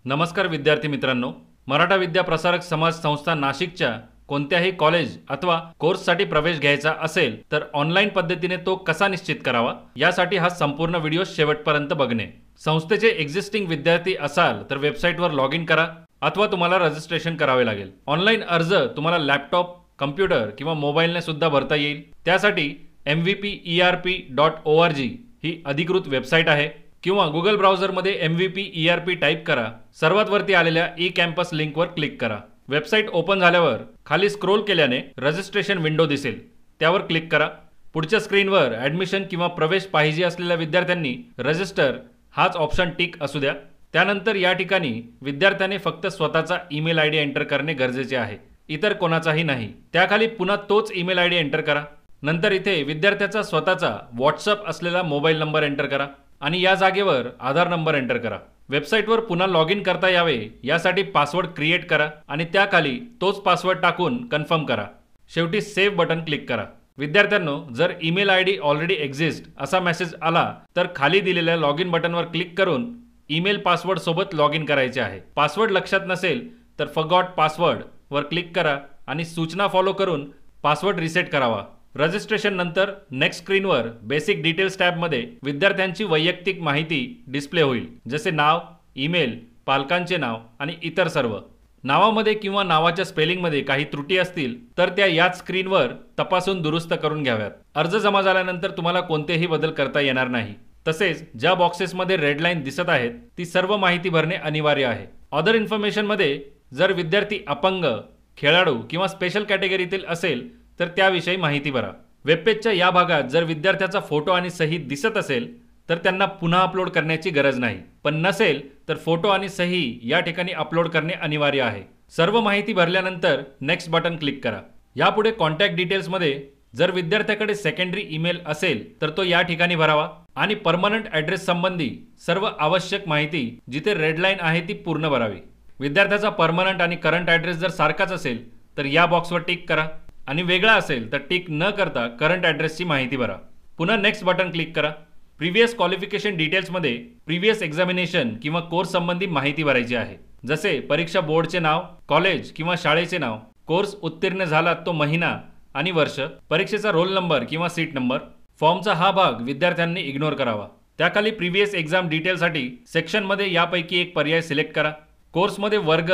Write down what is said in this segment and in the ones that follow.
नमस्कार विद्यार्थी मित्रांनो, मराठा विद्या प्रसारक समाज संस्था नाशिकच्या कोणत्याही कॉलेज अथवा कोर्ससाठी प्रवेश घ्यायचा असेल तर ऑनलाईन पद्धतीने तो कसा निश्चित करावा यासाठी हा संपूर्ण व्हिडिओ शेवटपर्यंत बघणे। संस्थेचे एक्झिस्टिंग विद्यार्थी असाल तर वेबसाईटवर लॉग इन करा अथवा तुम्हाला रजिस्ट्रेशन करावे लागेल। ऑनलाईन अर्ज तुम्हाला लॅपटॉप, कम्प्युटर किंवा मोबाईलने सुद्धा भरता येईल। त्यासाठी mvperp.org ही अधिकृत वेबसाईट आहे किंवा गुगल ब्राउझरमध्ये mvperp टाईप करा। सर्वात वरती आलेल्या ई कॅम्पस लिंकवर क्लिक करा। वेबसाईट ओपन झाल्यावर खाली स्क्रोल केल्याने रजिस्ट्रेशन विंडो दिसेल, त्यावर क्लिक करा। पुढच्या स्क्रीनवर ॲडमिशन किंवा प्रवेश पाहिजे असलेल्या विद्यार्थ्यांनी रजिस्टर हाच ऑप्शन टिक असू द्या। त्यानंतर या ठिकाणी विद्यार्थ्याने फक्त स्वतःचा ईमेल आयडी एंटर करणे गरजेचे आहे, इतर कोणाचाही नाही। त्याखाली पुन्हा तोच ईमेल आयडी एंटर करा। नंतर इथे विद्यार्थ्याचा स्वतःचा व्हॉट्सअप असलेला मोबाईल नंबर एंटर करा आणि या जागेवर आधार नंबर एंटर करा। वेबसाईटवर पुन्हा लॉग इन करता यावे यासाठी पासवर्ड क्रिएट करा आणि त्याखाली तोच पासवर्ड टाकून कन्फर्म करा। शेवटी सेव्ह बटन क्लिक करा। विद्यार्थ्यांनो, जर ईमेल आयडी ऑलरेडी एक्झिस्ट असा मेसेज आला तर खाली दिलेल्या लॉग इन बटनवर क्लिक करून ईमेल पासवर्ड सोबत लॉग इन करायचे आहे। पासवर्ड लक्षात नसेल तर फॉरगॉट पासवर्ड वर क्लिक करा आणि सूचना फॉलो करून पासवर्ड रिसेट करावा। रजिस्ट्रेशन नंतर नेक्स्ट स्क्रीनवर बेसिक डिटेल्स टॅबमध्ये विद्यार्थ्यांची वैयक्तिक माहिती डिस्प्ले होईल, जसे नाव, ईमेल, पालकांचे नाव आणि इतर सर्व। नावामध्ये किंवा नावाच्या स्पेलिंगमध्ये काही त्रुटी असतील तर त्या याच स्क्रीनवर तपासून दुरुस्त करून घ्याव्यात। अर्ज जमा झाल्यानंतर तुम्हाला कोणतेही बदल करता येणार नाही। तसेच ज्या बॉक्सेसमध्ये रेड लाईन दिसत आहेत ती सर्व माहिती भरणे अनिवार्य आहे। अदर इन्फॉर्मेशनमध्ये जर विद्यार्थी अपंग, खेळाडू किंवा स्पेशल कॅटेगरीतील असेल तर त्याविषयी माहिती भरा। वेबपेजच्या या भागात जर विद्यार्थ्याचा फोटो आणि सही दिसत असेल तर त्यांना पुन्हा अपलोड करण्याची गरज नाही, पण नसेल तर फोटो आणि सही या ठिकाणी अपलोड करणे अनिवार्य आहे। सर्व माहिती भरल्यानंतर नेक्स्ट बटन क्लिक करा। यापुढे कॉन्टॅक्ट डिटेल्समध्ये जर विद्यार्थ्याकडे सेकंडरी ईमेल असेल तर तो या ठिकाणी भरावा आणि परमनंट ॲड्रेस संबंधी सर्व आवश्यक माहिती जिथे रेड लाईन आहे ती पूर्ण भरावी। विद्यार्थ्याचा परमनंट आणि करंट ॲड्रेस जर सारखाच असेल तर या बॉक्सवर टिक करा आणि वेगळा असेल तर टिक न करता करंट ॲड्रेसची माहिती भरा। पुन्हा नेक्स्ट बटन क्लिक करा। प्रिव्हियस क्वालिफिकेशन डिटेल्समध्ये प्रिव्हियस एक्झामिनेशन किंवा कोर्स संबंधी माहिती भरायची आहे, जसे परीक्षा बोर्डचे नाव, कॉलेज किंवा शाळेचे नाव, कोर्स उत्तीर्ण झाला तो महिना आणि वर्ष, परीक्षेचा रोल नंबर किंवा सीट नंबर। फॉर्मचा हा भाग विद्यार्थ्यांनी इग्नोर करावा। त्याखाली प्रिव्हियस एक्झाम डिटेलसाठी सेक्शनमध्ये यापैकी एक पर्याय सिलेक्ट करा। कोर्समध्ये वर्ग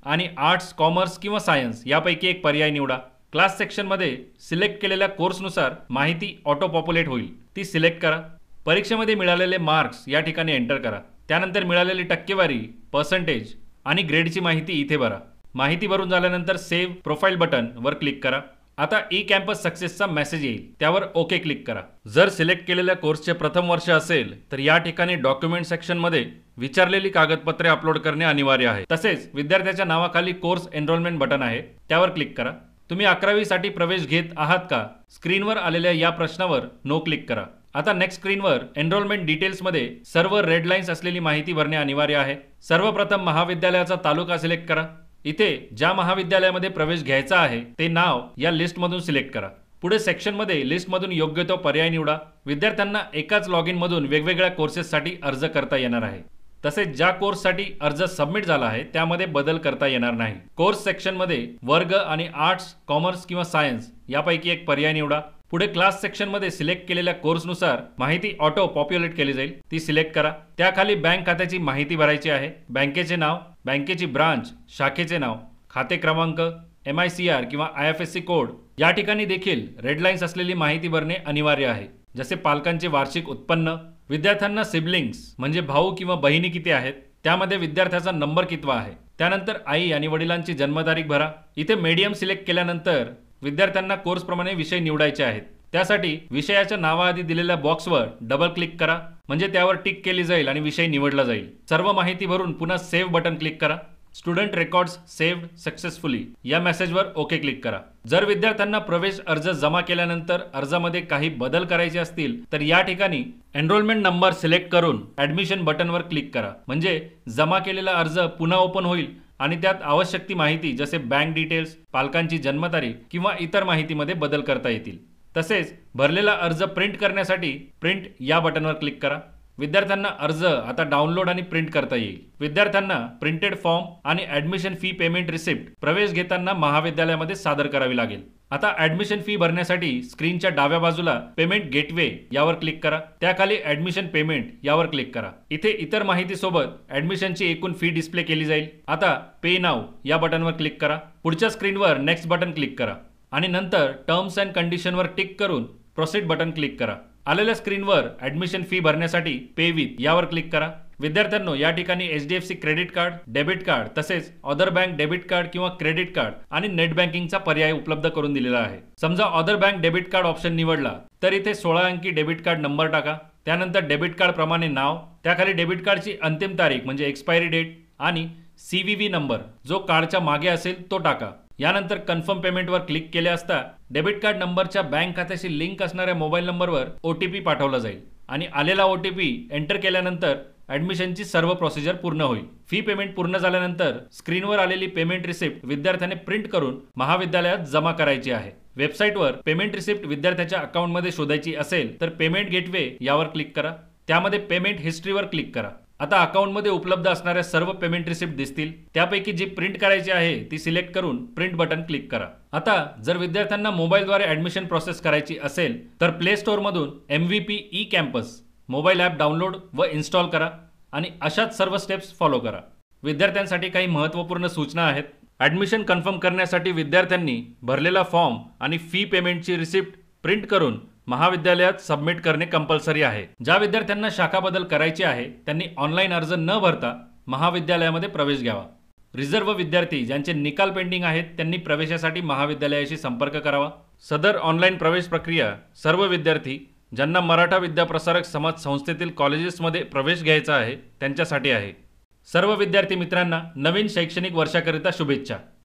आणि आर्ट्स, कॉमर्स किंवा सायन्स यापैकी एक पर्याय निवडा। क्लास सेक्शनमध्ये सिलेक्ट केलेल्या कोर्सनुसार माहिती ऑटो पॉप्युलेट होईल, ती सिलेक्ट करा। परीक्षेमध्ये मिळालेले मार्क्स या ठिकाणी एंटर करा। त्यानंतर मिळालेली टक्केवारी, पर्सेंटेज आणि ग्रेडची माहिती इथे भरा। माहिती भरून झाल्यानंतर सेव्ह प्रोफाईल बटन वर क्लिक करा। आता ई कॅम्पस सक्सेसचा मेसेज येईल, त्यावर ओके क्लिक करा। जर सिलेक्ट केलेल्या कोर्सचे प्रथम वर्ष असेल तर या ठिकाणी डॉक्युमेंट सेक्शनमध्ये विचारलेली कागदपत्रे अपलोड करणे अनिवार्य आहे। तसेच विद्यार्थ्याच्या नावाखाली कोर्स एनरोलमेंट बटन आहे, त्यावर क्लिक करा। तुम्ही 11वी साठी प्रवेश घेत आहात का? स्क्रीनवर आलेल्या या प्रश्नावर नो क्लिक करा। आता नेक्स्ट स्क्रीनवर एनरोलमेंट डिटेल्समध्ये सर्व रेड लाईन्स असलेली माहिती भरणे अनिवार्य आहे। सर्वप्रथम महाविद्यालयाचा तालुका सिलेक्ट करा। इथे ज्या महाविद्यालयामध्ये प्रवेश घ्यायचा आहे ते नाव या लिस्टमधून सिलेक्ट करा। पुढे सेक्शनमध्ये लिस्टमधून योग्य तो पर्याय निवडा। विद्यार्थ्यांना एकाच लॉग इनमधून वेगवेगळ्या कोर्सेससाठी अर्ज करता येणार आहे। तसेच ज्या कोर्ससाठी अर्ज सबमिट झाला आहे त्यामध्ये बदल करता येणार नाही। कोर्स सेक्शनमध्ये वर्ग आणि आर्ट्स, कॉमर्स किंवा सायन्स यापैकी एक पर्याय निवडा। पुढे क्लास सेक्शनमध्ये सिलेक्ट केलेल्या कोर्सनुसार माहिती ऑटो पॉप्युलेट केली जाईल, ती सिलेक्ट करा। त्याखाली बँक खात्याची माहिती भरायची आहे। बँकेचे नाव, बँकेची ब्रांच, शाखेचे नाव, खाते क्रमांक, MICR किंवा IFSC कोड। या ठिकाणी देखील रेड लाईन्स असलेली माहिती भरणे अनिवार्य आहे, जसे पालकांचे वार्षिक उत्पन्न, विद्यार्थ्यांना सिबलिंग्स म्हणजे भाऊ किंवा बहिणी किती आहेत, त्यामध्ये विद्यार्थ्याचा नंबर कितवा आहे। त्यानंतर आई आणि वडिलांची जन्मतारीख भरा। इथे मीडियम सिलेक्ट केल्यानंतर विद्यार्थ्यांना कोर्सप्रमाणे विषय निवडायचे आहेत। त्यासाठी विषयाच्या नावाआधी दिलेल्या बॉक्सवर डबल क्लिक करा, म्हणजे त्यावर टिक केली जाईल आणि विषय निवडला जाईल। सर्व माहिती भरून पुन्हा सेव्ह बटन क्लिक करा। स्टुडंट रेकॉर्ड्स सेव्ड सक्सेसफुली या मेसेजवर ओके क्लिक करा। जर विद्यार्थ्यांना प्रवेश अर्ज जमा केल्यानंतर अर्जामध्ये काही बदल करायचे असतील तर या ठिकाणी एनरोलमेंट नंबर सिलेक्ट करून ॲडमिशन बटनवर क्लिक करा, म्हणजे जमा केलेला अर्ज पुन्हा ओपन होईल आणि त्यात आवश्यक ती माहिती जसे बँक डिटेल्स, पालकांची जन्मतारीख किंवा इतर माहितीमध्ये बदल करता येतील। तसेच भरलेला अर्ज प्रिंट करण्यासाठी प्रिंट या बटनवर क्लिक करा। विद्यार्थ्यांना अर्ज आता डाउनलोड आणि प्रिंट करता येईल. विद्यार्थ्यांना प्रिंटेड फॉर्म आणि ऍडमिशन फी पेमेंट रिसिप्ट प्रवेश घेताना महाविद्यालयामध्ये सादर करावी लागेल. आता ऍडमिशन फी भरण्यासाठी स्क्रीनच्या डाव्या बाजूला पेमेंट गेटवे यावर क्लिक करा. त्याखाली ऍडमिशन पेमेंट यावर क्लिक करा. इथे इतर माहितीसोबत ऍडमिशनची एकूण फी डिस्प्ले केली जाईल. आता पे नाव या बटनवर क्लिक करा. पुढच्या स्क्रीनवर नेक्स्ट बटन क्लिक करा आणि नंतर टर्म्स अँड कंडिशनवर टिक करून प्रोसीड बटन क्लिक करा. आलेल्या स्क्रीनवर ऍडमिशन फी भरण्यासाठी पे विथ यावर क्लिक करा. विद्यार्थ्यांनो, या ठिकाणी HDFC credit card, debit card तसेच अदर बँक डेबिट कार्ड किंवा क्रेडिट कार्ड आणि नेट बँकिंगचा पर्याय उपलब्ध करून दिलेला आहे. समजा other bank debit card option निवडला तर इथे 16 अंकी डेबिट कार्ड नंबर टाका. त्यानंतर डेबिट कार्ड प्रमाणे नाव, त्याखाली डेबिट कार्डची अंतिम तारीख म्हणजे एक्सपायरी डेट आणि CVV नंबर जो कार्डच्या मागे असेल तो टाका. यानंतर कन्फर्म पेमेंटवर क्लिक केले असता डेबिट कार्ड नंबरच्या बँक खात्याशी लिंक असणाऱ्या मोबाईल नंबरवर OTP पाठवला जाईल आणि आलेला OTP एंटर केल्यानंतर ऍडमिशनची सर्व प्रोसिजर पूर्ण होईल. फी पेमेंट पूर्ण झाल्यानंतर स्क्रीनवर आलेली पेमेंट रिसिप्ट विद्यार्थ्याने प्रिंट करून महाविद्यालयात जमा करायची आहे. वेबसाईटवर पेमेंट रिसिप्ट विद्यार्थ्याच्या अकाउंटमध्ये शोधायची असेल तर पेमेंट गेटवे यावर क्लिक करा. त्यामध्ये पेमेंट हिस्ट्रीवर क्लिक करा. आता अकाउंटमध्ये उपलब्ध असणाऱ्या सर्व पेमेंट रिसिप्ट दिसतील. त्यापैकी जी प्रिंट करायची आहे ती सिलेक्ट करून प्रिंट बटन क्लिक करा. आता जर विद्यार्थ्यांना मोबाईलद्वारे ऍडमिशन प्रोसेस करायची असेल तर प्ले स्टोअरमधून MVP E campus mobile app download व इन्स्टॉल करा आणि अशाच सर्व स्टेप्स फॉलो करा. विद्यार्थ्यांसाठी काही महत्त्वपूर्ण सूचना आहेत. ॲडमिशन कन्फर्म करण्यासाठी विद्यार्थ्यांनी भरलेला फॉर्म आणि फी पेमेंटची रिसिप्ट प्रिंट करून महाविद्यालयात सबमिट करणे कंपल्सरी आहे. ज्या विद्यार्थ्यांना शाखा बदल करायची आहे त्यांनी ऑनलाईन अर्ज न भरता महाविद्यालयामध्ये प्रवेश घ्यावा. रिझर्व्ह विद्यार्थी ज्यांचे निकाल पेंडिंग आहेत त्यांनी प्रवेशासाठी महाविद्यालयाशी संपर्क करावा. सदर ऑनलाईन प्रवेश प्रक्रिया सर्व विद्यार्थी ज्यांना मराठा विद्याप्रसारक समाज संस्थेतील कॉलेजेसमध्ये प्रवेश घ्यायचा आहे त्यांच्यासाठी आहे. सर्व विद्यार्थी मित्रांना नवीन शैक्षणिक वर्षाकरिता शुभेच्छा.